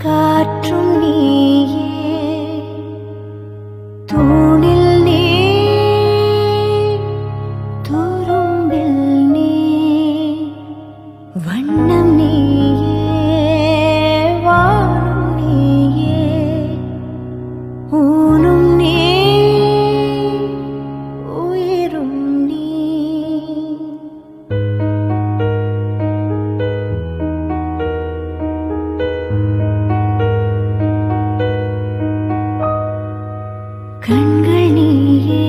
காற்றும் நீயே, தூணில் நீ, துரும்பில் நீ, வண்ணம் நீயே, வானும் நீயே, ஊனும் நீ, உயிரும் நீ. கண்கள் நீயே,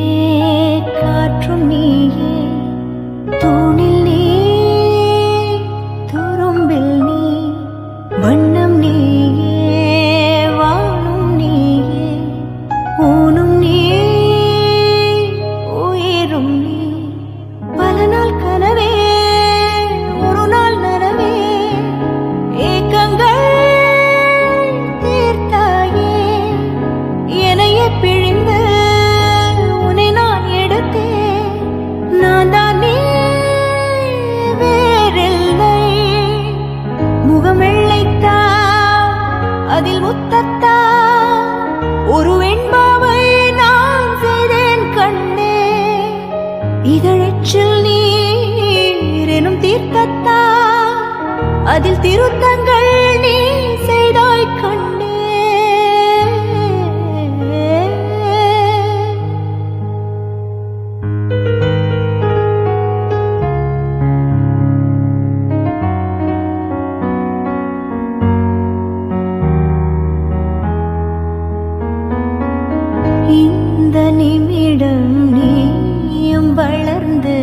காற்றும் நீயே, தூணில் நீ, துரும்பில் நீ, வண்ணம் நீயே, வானும் நீயே, ஊனும் நீ, உயிரும் நீ. பல நாள் கனவே, ஒரு நாள் நனவே, ஏக்கங்கள் தீர்த்தாயே, என்னையே பிழிந்து உன்னை நான் எடுத்தேன். நான் தான் நீ, வேறில்லை. முகம் வெள்ளைத்தா, அதில் முத்தத்தா, ஒரு வெண்பாவை நான் செய்தேன் கண்ணே. இதழச்சில் நீர் எனும் தீர்க்கத்தா, அதில் திருத்தங்கள் நீ செய்தாய் கண்ணே. இந்த நிமிடம் நீயும் வளர்ந்து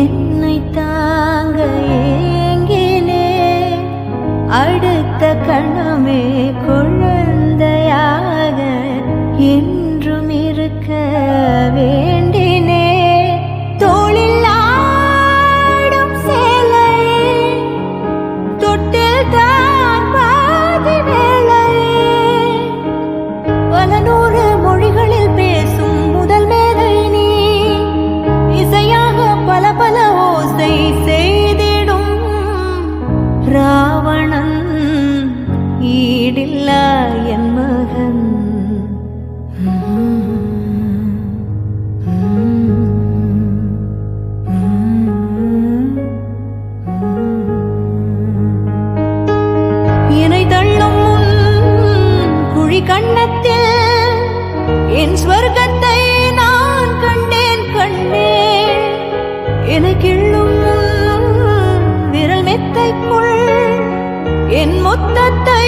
என்னை தாங்க ஏங்கினே. அடுத்த கணமே குழந்தையாக என்றும் இருக்க வேண்டினே. தோளில் ஆடும் சேலையே, தொட்டில் தான் பாதி வேளையே, பல நூறு மொழிகளில் பேசும் முதல் மேதை நீ. இசையாக பல பல ஓசை செய்திடும் ராவணன் ஈடில்லா என் மகன். என்னை தள்ளும் குழி கண்ணத்தில் என் ஸ்வர்க்கத்தை நான் கண்டேன் கண்ணே. எனக்கிள்ளும் விரல் மெத்தைக்குள் என் மொத்தத்தை